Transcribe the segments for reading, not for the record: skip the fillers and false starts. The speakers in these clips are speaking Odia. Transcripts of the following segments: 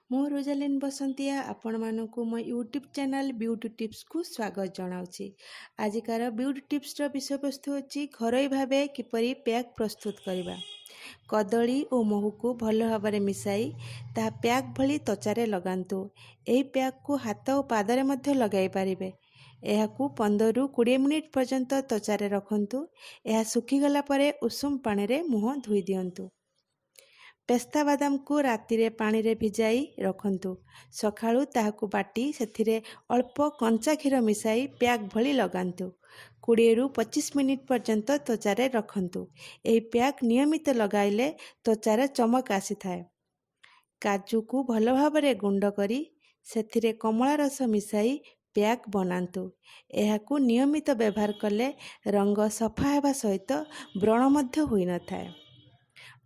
ମୁଁ ରୋଜାଲିନ୍ ବସନ୍ତିଆ ଆପଣମାନଙ୍କୁ ମୋ ୟୁଟ୍ୟୁବ୍ ଚ୍ୟାନେଲ୍ ବ୍ୟୁଟି ଟିପ୍ସକୁ ସ୍ୱାଗତ ଜଣାଉଛି। ଆଜିକାର ବ୍ୟୁଟି ଟିପ୍ସର ବିଷୟବସ୍ତୁ ହେଉଛି ଘରୋଇ ଭାବେ କିପରି ପ୍ୟାକ୍ ପ୍ରସ୍ତୁତ କରିବା। କଦଳୀ ଓ ମହୁକୁ ଭଲ ଭାବରେ ମିଶାଇ ତାହା ପ୍ୟାକ୍ ଭଳି ତ୍ୱଚାରେ ଲଗାନ୍ତୁ। ଏହି ପ୍ୟାକ୍କୁ ହାତ ଓ ପାଦରେ ମଧ୍ୟ ଲଗାଇ ପାରିବେ। ଏହାକୁ 15ରୁ 20 ମିନିଟ୍ ପର୍ଯ୍ୟନ୍ତ ତ୍ୱଚାରେ ରଖନ୍ତୁ। ଏହା ଶୁଖିଗଲା ପରେ ଉଷୁମ ପାଣିରେ ମୁହଁ ଧୋଇ ଦିଅନ୍ତୁ। ପେସ୍ତା ବାଦାମକୁ ରାତିରେ ପାଣିରେ ଭିଜାଇ ରଖନ୍ତୁ। ସକାଳୁ ତାହାକୁ ବାଟି ସେଥିରେ ଅଳ୍ପ କଞ୍ଚା କ୍ଷୀର ମିଶାଇ ପ୍ୟାକ୍ ଭଳି ଲଗାନ୍ତୁ। 20ରୁ 25 ମିନିଟ୍ ପର୍ଯ୍ୟନ୍ତ ତ୍ୱଚାରେ ରଖନ୍ତୁ। ଏହି ପ୍ୟାକ୍ ନିୟମିତ ଲଗାଇଲେ ତ୍ୱଚାରେ ଚମକ ଆସିଥାଏ। କାଜୁକୁ ଭଲ ଭାବରେ ଗୁଣ୍ଡ କରି ସେଥିରେ କମଳା ରସ ମିଶାଇ ପ୍ୟାକ୍ ବନାନ୍ତୁ। ଏହାକୁ ନିୟମିତ ବ୍ୟବହାର କଲେ ରଙ୍ଗ ସଫା ହେବା ସହିତ ବ୍ରଣ ମଧ୍ୟ ହୋଇନଥାଏ।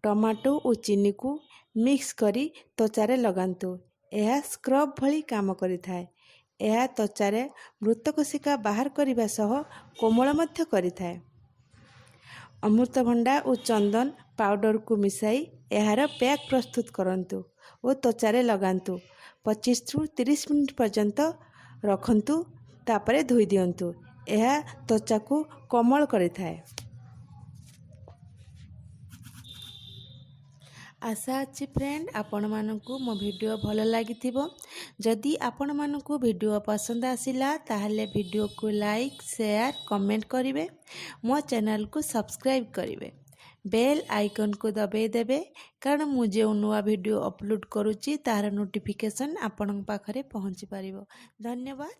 ଟମାଟୋ ଓ ଚିନିକୁ ମିକ୍ସ କରି ତ୍ୱଚାରେ ଲଗାନ୍ତୁ। ଏହା ସ୍କ୍ରବ୍ ଭଳି କାମ କରିଥାଏ। ଏହା ତ୍ୱଚାରେ ମୃତକୋଷିକା ବାହାର କରିବା ସହ କୋମଳ ମଧ୍ୟ କରିଥାଏ। ଅମୃତଭଣ୍ଡା ଓ ଚନ୍ଦନ ପାଉଡରକୁ ମିଶାଇ ଏହାର ପ୍ୟାକ୍ ପ୍ରସ୍ତୁତ କରନ୍ତୁ ଓ ତ୍ୱଚାରେ ଲଗାନ୍ତୁ। 25ରୁ 30 ମିନିଟ୍ ପର୍ଯ୍ୟନ୍ତ ରଖନ୍ତୁ, ତାପରେ ଧୋଇ ଦିଅନ୍ତୁ। ଏହା ତ୍ୱଚାକୁ କୋମଳ କରିଥାଏ। ଆଶା ଅଛି ଫ୍ରେଣ୍ଡ ଆପଣମାନଙ୍କୁ ମୋ ଭିଡ଼ିଓ ଭଲ ଲାଗିଥିବ। ଯଦି ଆପଣମାନଙ୍କୁ ଭିଡ଼ିଓ ପସନ୍ଦ ଆସିଲା ତାହେଲେ ଭିଡ଼ିଓକୁ ଲାଇକ୍, ସେୟାର, କମେଣ୍ଟ କରିବେ। ମୋ ଚ୍ୟାନେଲକୁ ସବସ୍କ୍ରାଇବ୍ କରିବେ। ବେଲ୍ ଆଇକନ୍କୁ ଦବାଇ ଦେବେ, କାରଣ ମୁଁ ଯେଉଁ ନୂଆ ଭିଡ଼ିଓ ଅପଲୋଡ଼ କରୁଛି ତାହାର ନୋଟିଫିକେସନ୍ ଆପଣଙ୍କ ପାଖରେ ପହଞ୍ଚି ପାରିବ। ଧନ୍ୟବାଦ।